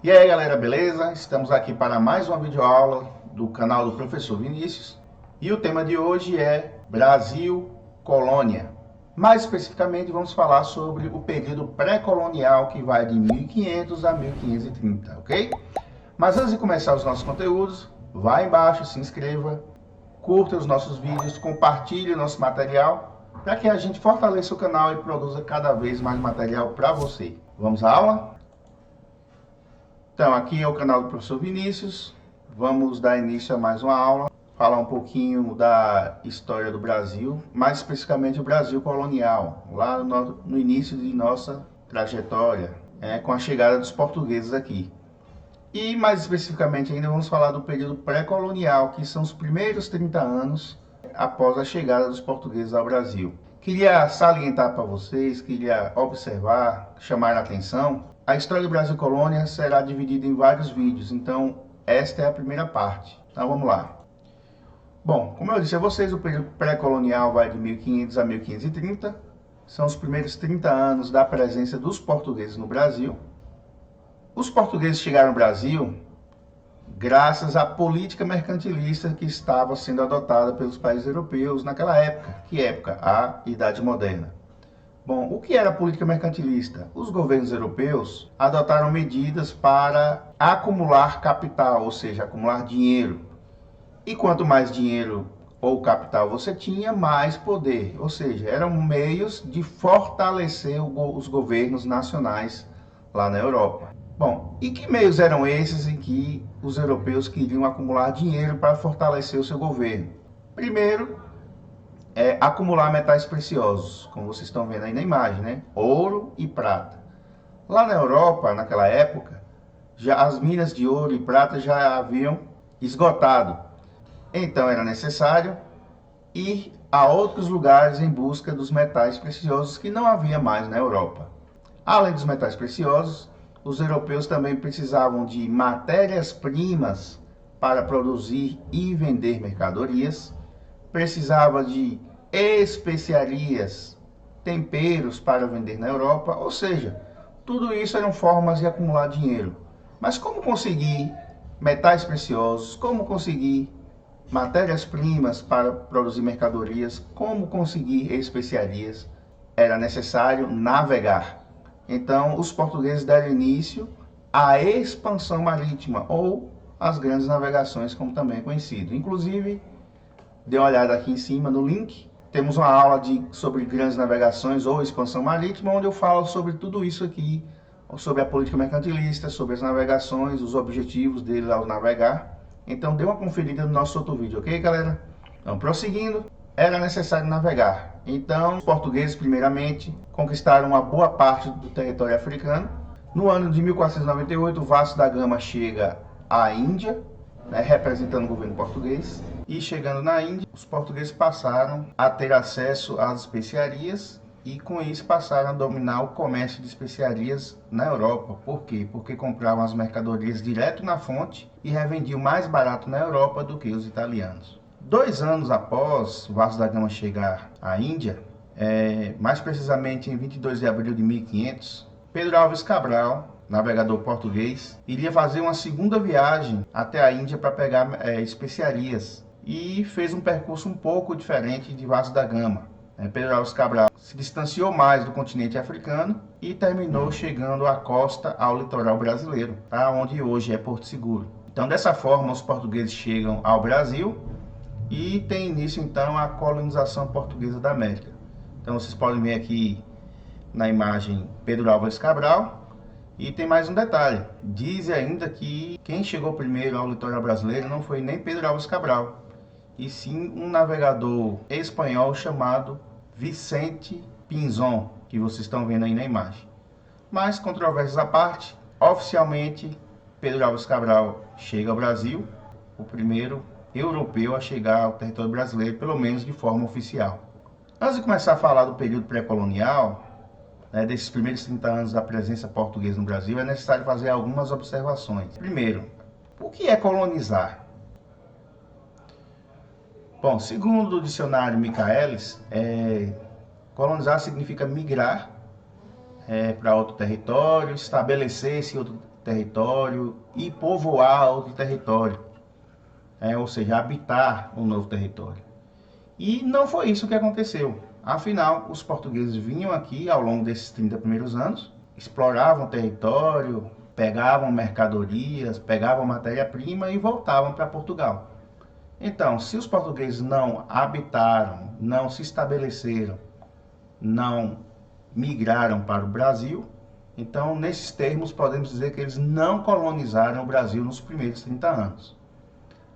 E aí galera, beleza? Estamos aqui para mais uma videoaula do canal do Professor Vinícius. E o tema de hoje é Brasil, Colônia. Mais especificamente vamos falar sobre o período pré-colonial que vai de 1500 a 1530, ok? Mas antes de começar os nossos conteúdos, vá embaixo, se inscreva, curta os nossos vídeos, compartilhe o nosso material para que a gente fortaleça o canal e produza cada vez mais material para você. Vamos à aula? Então, aqui é o canal do Professor Vinícius. Vamos dar início a mais uma aula, falar um pouquinho da história do Brasil, mais especificamente o Brasil colonial, lá no início de nossa trajetória, com a chegada dos portugueses aqui. E mais especificamente ainda vamos falar do período pré-colonial, que são os primeiros 30 anos após a chegada dos portugueses ao Brasil. Queria salientar para vocês, queria observar, chamar a atenção. A história do Brasil Colônia será dividida em vários vídeos, então esta é a primeira parte. Então vamos lá. Bom, como eu disse a vocês, o período pré-colonial vai de 1500 a 1530. São os primeiros 30 anos da presença dos portugueses no Brasil. Os portugueses chegaram ao Brasil graças à política mercantilista que estava sendo adotada pelos países europeus naquela época. Que época? A Idade Moderna. Bom, o que era a política mercantilista? Os governos europeus adotaram medidas para acumular capital, ou seja, acumular dinheiro. E quanto mais dinheiro ou capital você tinha, mais poder. Ou seja, eram meios de fortalecer os governos nacionais lá na Europa. Bom, e que meios eram esses em que os europeus queriam acumular dinheiro para fortalecer o seu governo? Primeiro, acumular metais preciosos, como vocês estão vendo aí na imagem, né? Ouro e prata. Lá na Europa, naquela época, já as minas de ouro e prata já haviam esgotado. Então era necessário ir a outros lugares em busca dos metais preciosos que não havia mais na Europa. Além dos metais preciosos, os europeus também precisavam de matérias-primas para produzir e vender mercadorias, precisava de especiarias, temperos para vender na Europa, ou seja, tudo isso eram formas de acumular dinheiro. Mas como conseguir metais preciosos, como conseguir matérias-primas para produzir mercadorias, como conseguir especiarias? Era necessário navegar. Então, os portugueses deram início à expansão marítima, ou as grandes navegações, como também é conhecido. Inclusive, dê uma olhada aqui em cima no link. Temos uma aula sobre grandes navegações ou expansão marítima, onde eu falo sobre tudo isso aqui, sobre a política mercantilista, sobre as navegações, os objetivos dele ao navegar. Então dê uma conferida no nosso outro vídeo, ok, galera? Então, prosseguindo, era necessário navegar. Então, os portugueses, primeiramente, conquistaram uma boa parte do território africano. No ano de 1498, Vasco da Gama chega à Índia, representando o governo português. E chegando na Índia, os portugueses passaram a ter acesso às especiarias e com isso passaram a dominar o comércio de especiarias na Europa. Por quê? Porque compravam as mercadorias direto na fonte e revendiam mais barato na Europa do que os italianos. 2 anos após Vasco da Gama chegar à Índia, mais precisamente em 22 de abril de 1500, Pedro Álvares Cabral, navegador português, iria fazer uma segunda viagem até a Índia para pegar especiarias e fez um percurso um pouco diferente de Vasco da Gama. Pedro Álvares Cabral se distanciou mais do continente africano e terminou chegando à costa, ao litoral brasileiro, onde hoje é Porto Seguro. Então, dessa forma, os portugueses chegam ao Brasil e tem início então a colonização portuguesa da América. Então, vocês podem ver aqui na imagem Pedro Álvares Cabral. E tem mais um detalhe, diz ainda que quem chegou primeiro ao litoral brasileiro não foi nem Pedro Álvares Cabral, e sim um navegador espanhol chamado Vicente Pinzón, que vocês estão vendo aí na imagem. Mas, controvérsias à parte, oficialmente Pedro Álvares Cabral chega ao Brasil, o primeiro europeu a chegar ao território brasileiro, pelo menos de forma oficial. Antes de começar a falar do período pré-colonial, desses primeiros 30 anos da presença portuguesa no Brasil, é necessário fazer algumas observações. Primeiro, o que é colonizar? Bom, segundo o dicionário Michaelis, colonizar significa migrar para outro território, estabelecer-se em outro território e povoar outro território, ou seja, habitar um novo território. E não foi isso que aconteceu. Afinal, os portugueses vinham aqui ao longo desses 30 primeiros anos, exploravam o território, pegavam mercadorias, pegavam matéria-prima e voltavam para Portugal. Então, se os portugueses não habitaram, não se estabeleceram, não migraram para o Brasil, então, nesses termos, podemos dizer que eles não colonizaram o Brasil nos primeiros 30 anos.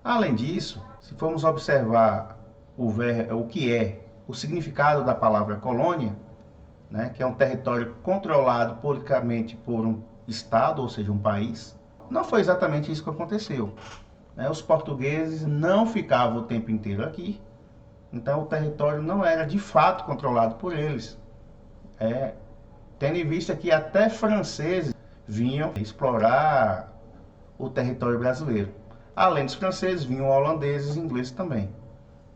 Além disso, se formos observar o que é o significado da palavra colônia, né, que é um território controlado politicamente por um Estado, ou seja, um país, não foi exatamente isso que aconteceu. Os portugueses não ficavam o tempo inteiro aqui, então o território não era de fato controlado por eles. Tendo em vista que até franceses vinham explorar o território brasileiro. Além dos franceses, vinham holandeses e ingleses também.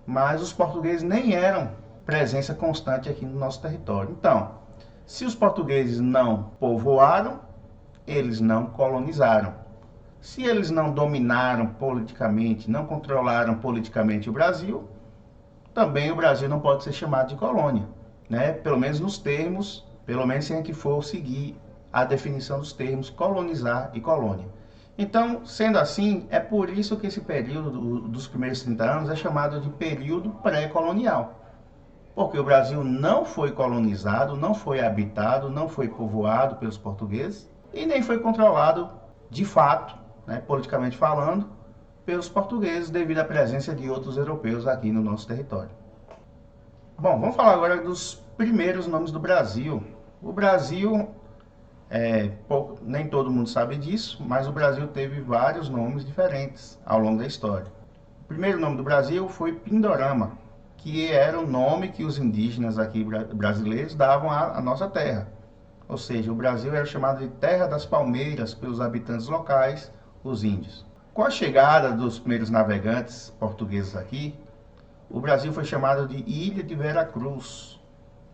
Mas os portugueses nem eram presença constante aqui no nosso território. Então, se os portugueses não povoaram, eles não colonizaram. Se eles não dominaram politicamente, não controlaram politicamente o Brasil, também o Brasil não pode ser chamado de colônia, né? Pelo menos nos termos, pelo menos se a gente for seguir a definição dos termos colonizar e colônia. Então, sendo assim, é por isso que esse período dos primeiros 30 anos é chamado de período pré-colonial. Porque o Brasil não foi colonizado, não foi habitado, não foi povoado pelos portugueses e nem foi controlado de fato, né, politicamente falando, pelos portugueses devido à presença de outros europeus aqui no nosso território. Bom, vamos falar agora dos primeiros nomes do Brasil. O Brasil, nem todo mundo sabe disso, mas o Brasil teve vários nomes diferentes ao longo da história. O primeiro nome do Brasil foi Pindorama, que era o nome que os indígenas aqui brasileiros davam à nossa terra. Ou seja, o Brasil era chamado de Terra das Palmeiras pelos habitantes locais, os índios. Com a chegada dos primeiros navegantes portugueses aqui, o Brasil foi chamado de Ilha de Vera Cruz,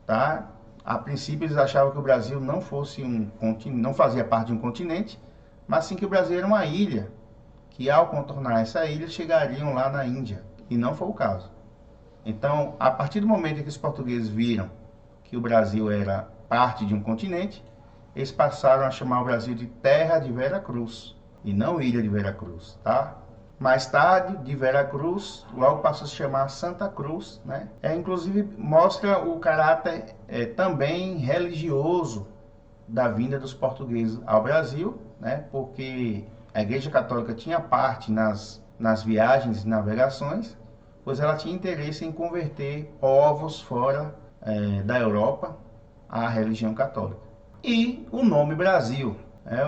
tá? A princípio eles achavam que o Brasil não fosse não fazia parte de um continente, mas sim que o Brasil era uma ilha, que ao contornar essa ilha chegariam lá na Índia, e não foi o caso. Então, a partir do momento em que os portugueses viram que o Brasil era parte de um continente, eles passaram a chamar o Brasil de Terra de Vera Cruz, e não Ilha de Vera Cruz, tá? Mais tarde, de Vera Cruz, logo passou a se chamar Santa Cruz, né? Inclusive, mostra o caráter também religioso da vinda dos portugueses ao Brasil, né? Porque a Igreja Católica tinha parte nas viagens e navegações, pois ela tinha interesse em converter povos fora da Europa à religião católica. E o nome Brasil.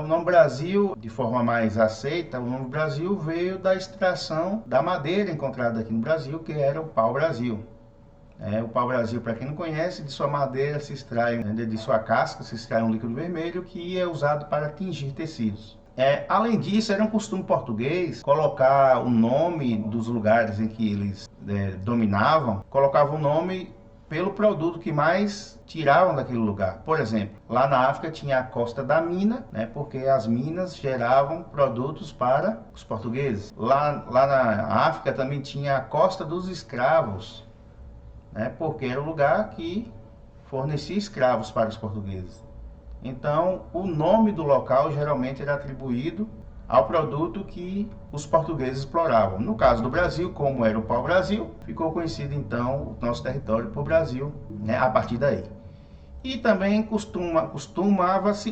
O nome Brasil, de forma mais aceita, o nome Brasil veio da extração da madeira encontrada aqui no Brasil, que era o pau-brasil. O pau-brasil, para quem não conhece, de sua madeira se extrai, de sua casca se extrai um líquido vermelho que é usado para tingir tecidos. Além disso, era um costume português colocar o nome dos lugares em que eles dominavam, colocava o nome pelo produto que mais tiravam daquele lugar. Por exemplo, lá na África tinha a Costa da Mina, né, porque as minas geravam produtos para os portugueses. Lá na África também tinha a Costa dos Escravos, né, porque era o lugar que fornecia escravos para os portugueses. Então, o nome do local geralmente era atribuído ao produto que os portugueses exploravam. No caso do Brasil, como era o pau-brasil, ficou conhecido então o nosso território por Brasil, né, a partir daí. E também costuma-se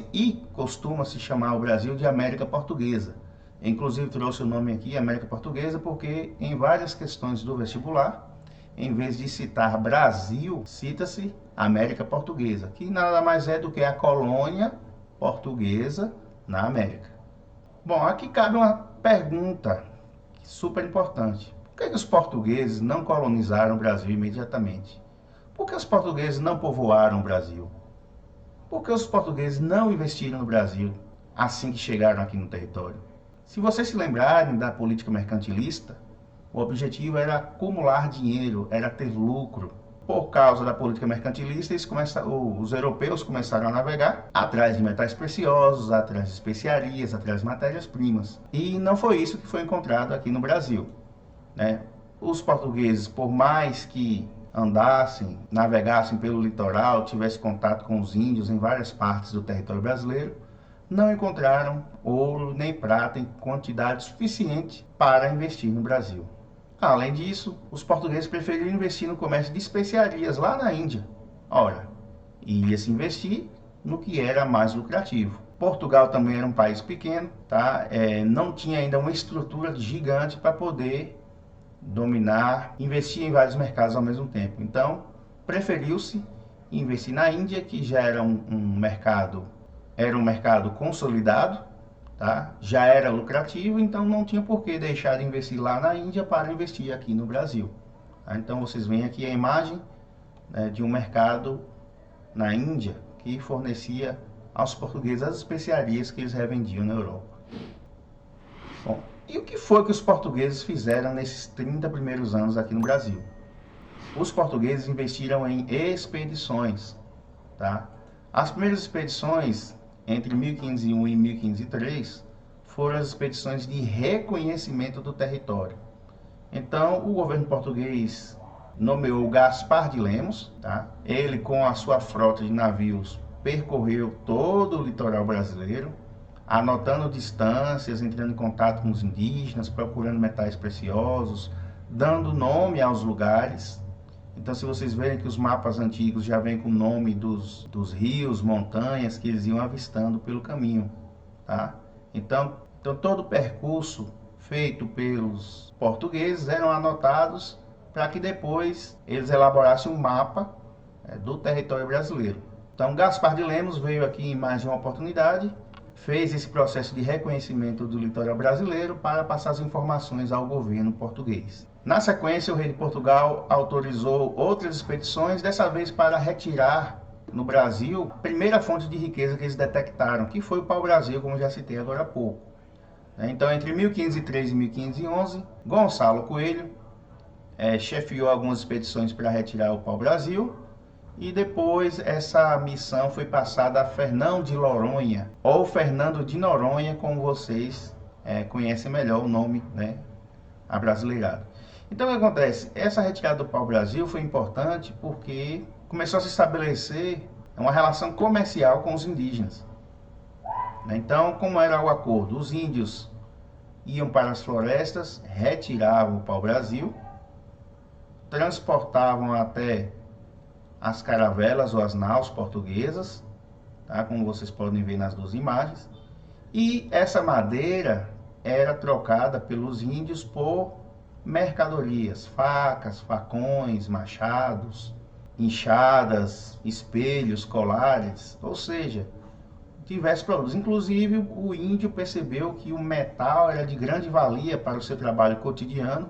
chamar o Brasil de América Portuguesa. Inclusive trouxe o nome aqui, América Portuguesa, porque em várias questões do vestibular, em vez de citar Brasil, cita-se América Portuguesa, que nada mais é do que a colônia portuguesa na América. Bom, aqui cabe uma pergunta super importante. Por que os portugueses não colonizaram o Brasil imediatamente? Por que os portugueses não povoaram o Brasil? Por que os portugueses não investiram no Brasil assim que chegaram aqui no território? Se vocês se lembrarem da política mercantilista, o objetivo era acumular dinheiro, era ter lucro. por causa da política mercantilista, os europeus começaram a navegar atrás de metais preciosos, atrás de especiarias, atrás de matérias-primas. E não foi isso que foi encontrado aqui no Brasil, né? Os portugueses, por mais que andassem, navegassem pelo litoral, tivessem contato com os índios em várias partes do território brasileiro, não encontraram ouro nem prata em quantidade suficiente para investir no Brasil. Além disso, os portugueses preferiram investir no comércio de especiarias lá na Índia. Ora, ia-se investir no que era mais lucrativo. Portugal também era um país pequeno, tá? Não tinha ainda uma estrutura gigante para poder dominar, investir em vários mercados ao mesmo tempo. Então, preferiu-se investir na Índia, que já era um mercado consolidado, tá? Já era lucrativo, então não tinha por que deixar de investir lá na Índia para investir aqui no Brasil. Tá? Então vocês veem aqui a imagem, né, de um mercado na Índia que fornecia aos portugueses as especiarias que eles revendiam na Europa. Bom, e o que foi que os portugueses fizeram nesses 30 primeiros anos aqui no Brasil? Os portugueses investiram em expedições, tá? As primeiras expedições entre 1501 e 1503 foram as expedições de reconhecimento do território. Então, o governo português nomeou Gaspar de Lemos, tá? Ele, com a sua frota de navios, percorreu todo o litoral brasileiro, anotando distâncias, entrando em contato com os indígenas, procurando metais preciosos, dando nome aos lugares. Então, se vocês verem que os mapas antigos já vêm com o nome dos rios, montanhas que eles iam avistando pelo caminho, tá? Então todo o percurso feito pelos portugueses eram anotados para que depois eles elaborassem um mapa do território brasileiro. Então, Gaspar de Lemos veio aqui em mais de uma oportunidade, fez esse processo de reconhecimento do litoral brasileiro para passar as informações ao governo português. Na sequência, o rei de Portugal autorizou outras expedições, dessa vez para retirar no Brasil a primeira fonte de riqueza que eles detectaram, que foi o pau-brasil, como já citei agora há pouco. Então, entre 1503 e 1511, Gonçalo Coelho chefiou algumas expedições para retirar o pau-brasil, e depois essa missão foi passada a Fernão de Noronha, ou Fernando de Noronha, como vocês conhecem melhor o nome, né, abrasileirado. Então, o que acontece? Essa retirada do pau-brasil foi importante porque começou a se estabelecer uma relação comercial com os indígenas. Então, como era o acordo? Os índios iam para as florestas, retiravam o pau-brasil, transportavam até as caravelas ou as naus portuguesas, tá? Como vocês podem ver nas duas imagens, e essa madeira era trocada pelos índios por mercadorias, facas, facões, machados, enxadas, espelhos, colares, ou seja, diversos produtos. Inclusive, o índio percebeu que o metal era de grande valia para o seu trabalho cotidiano,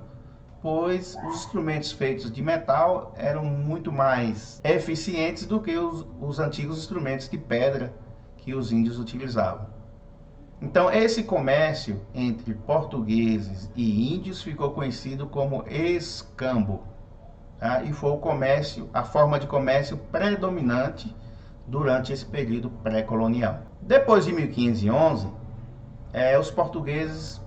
pois os instrumentos feitos de metal eram muito mais eficientes do que os antigos instrumentos de pedra que os índios utilizavam. Então, esse comércio entre portugueses e índios ficou conhecido como escambo, tá? E foi a forma de comércio predominante durante esse período pré-colonial. Depois de 1511, os portugueses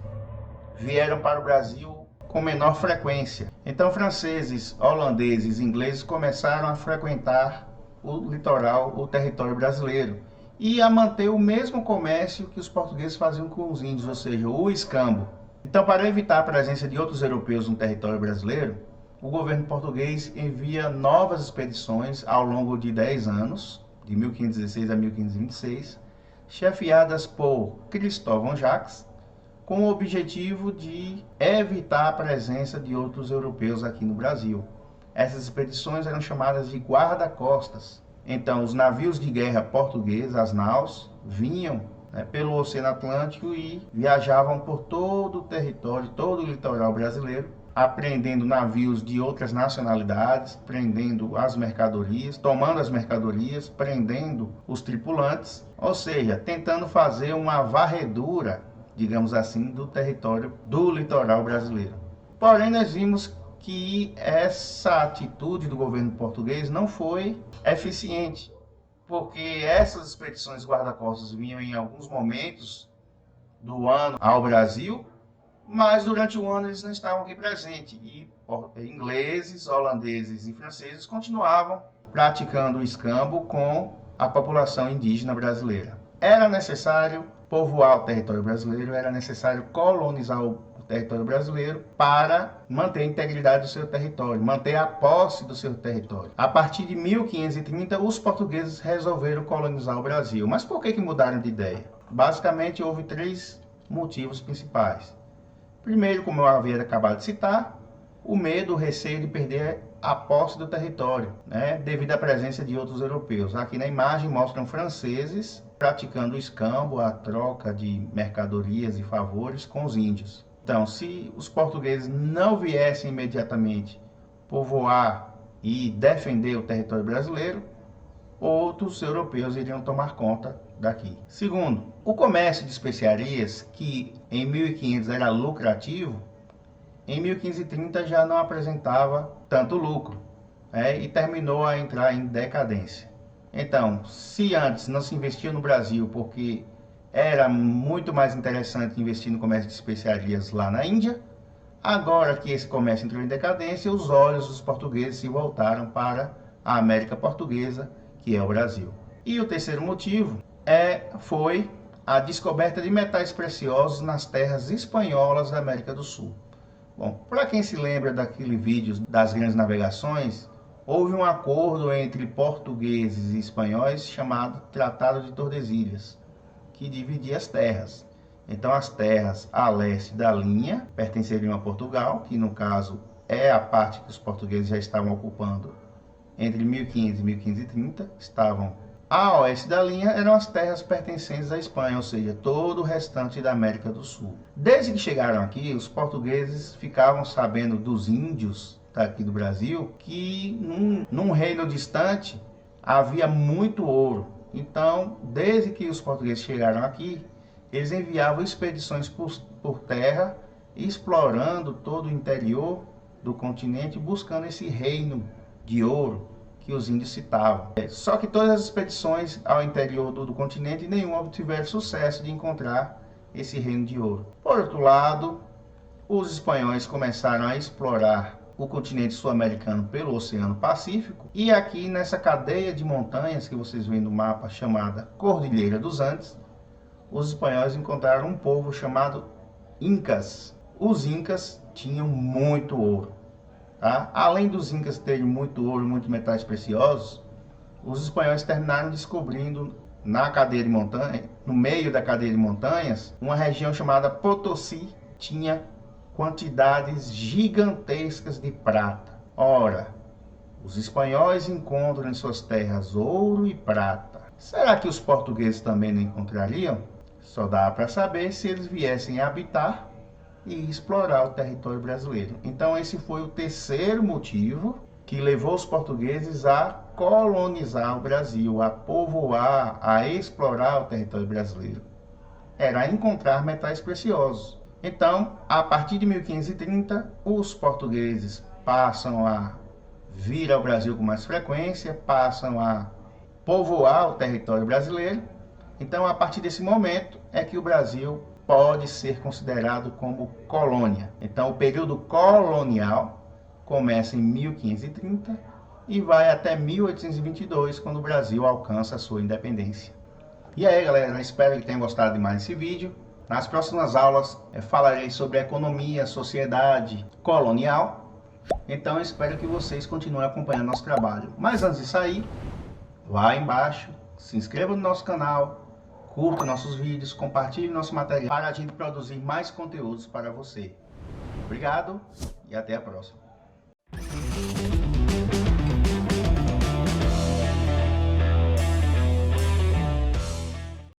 vieram para o Brasil com menor frequência. Então, franceses, holandeses e ingleses começaram a frequentar o litoral, o território brasileiro, e a manter o mesmo comércio que os portugueses faziam com os índios, ou seja, o escambo. Então, para evitar a presença de outros europeus no território brasileiro, o governo português envia novas expedições ao longo de 10 anos, de 1516 a 1526, chefiadas por Cristóvão Jacques, com o objetivo de evitar a presença de outros europeus aqui no Brasil. Essas expedições eram chamadas de guarda-costas. Então, os navios de guerra portugueses, as naus, vinham pelo Oceano Atlântico e viajavam por todo o território, todo o litoral brasileiro, apreendendo navios de outras nacionalidades, prendendo as mercadorias, tomando as mercadorias, prendendo os tripulantes, ou seja, tentando fazer uma varredura, digamos assim, do território do litoral brasileiro. Porém, nós vimos que essa atitude do governo português não foi eficiente, porque essas expedições guarda-costas vinham em alguns momentos do ano ao Brasil, mas durante o ano eles não estavam aqui presentes, e ingleses, holandeses e franceses continuavam praticando o escambo com a população indígena brasileira. Era necessário povoar o território brasileiro, era necessário colonizar o território brasileiro para manter a integridade do seu território, manter a posse do seu território. A partir de 1530, os portugueses resolveram colonizar o Brasil. Mas por que mudaram de ideia? Basicamente, houve 3 motivos principais. Primeiro, como eu havia acabado de citar, o medo, o receio de perder a posse do território, devido à presença de outros europeus. Aqui na imagem mostram franceses praticando o escambo, a troca de mercadorias e favores com os índios. Então, se os portugueses não viessem imediatamente povoar e defender o território brasileiro, outros europeus iriam tomar conta daqui. Segundo, o comércio de especiarias, que em 1500 era lucrativo, em 1530 já não apresentava tanto lucro, e terminou a entrar em decadência. Então, se antes não se investia no Brasil porque era muito mais interessante investir no comércio de especiarias lá na Índia, agora que esse comércio entrou em decadência, os olhos dos portugueses se voltaram para a América Portuguesa, que é o Brasil. E o terceiro motivo foi a descoberta de metais preciosos nas terras espanholas da América do Sul. Bom, para quem se lembra daquele vídeo das grandes navegações, houve um acordo entre portugueses e espanhóis chamado Tratado de Tordesilhas, que dividia as terras. Então, as terras a leste da linha pertenceriam a Portugal, que no caso é a parte que os portugueses já estavam ocupando entre 1500 e 1530, estavam a oeste da linha, eram as terras pertencentes à Espanha, ou seja, todo o restante da América do Sul. Desde que chegaram aqui, os portugueses ficavam sabendo dos índios daqui do Brasil que num reino distante havia muito ouro. Então, desde que os portugueses chegaram aqui, eles enviavam expedições por terra, explorando todo o interior do continente, buscando esse reino de ouro que os índios citavam. Só que todas as expedições ao interior do continente, nenhuma obtiveram sucesso de encontrar esse reino de ouro. Por outro lado, os espanhóis começaram a explorar o continente sul-americano pelo Oceano Pacífico, e aqui nessa cadeia de montanhas que vocês veem no mapa, chamada Cordilheira dos Andes, os espanhóis encontraram um povo chamado Incas. Os Incas tinham muito ouro. Além dos Incas terem muito ouro e muitos metais preciosos, os espanhóis terminaram descobrindo na cadeia de montanha, no meio da cadeia de montanhas, uma região chamada Potosí, tinha quantidades gigantescas de prata. Ora, os espanhóis encontram em suas terras ouro e prata. Será que os portugueses também não encontrariam? Só dá para saber se eles viessem habitar e explorar o território brasileiro. Então esse foi o terceiro motivo que levou os portugueses a colonizar o Brasil, a povoar, a explorar o território brasileiro. Era encontrar metais preciosos. Então, a partir de 1530, os portugueses passam a vir ao Brasil com mais frequência, passam a povoar o território brasileiro. Então, a partir desse momento é que o Brasil pode ser considerado como colônia. Então, o período colonial começa em 1530 e vai até 1822, quando o Brasil alcança a sua independência. E aí, galera, espero que tenham gostado de mais esse vídeo. Nas próximas aulas falarei sobre a economia, sociedade colonial. Então, espero que vocês continuem acompanhando nosso trabalho. Mas antes de sair, vá aí embaixo, se inscreva no nosso canal, curta nossos vídeos, compartilhe nosso material para a gente produzir mais conteúdos para você. Obrigado e até a próxima.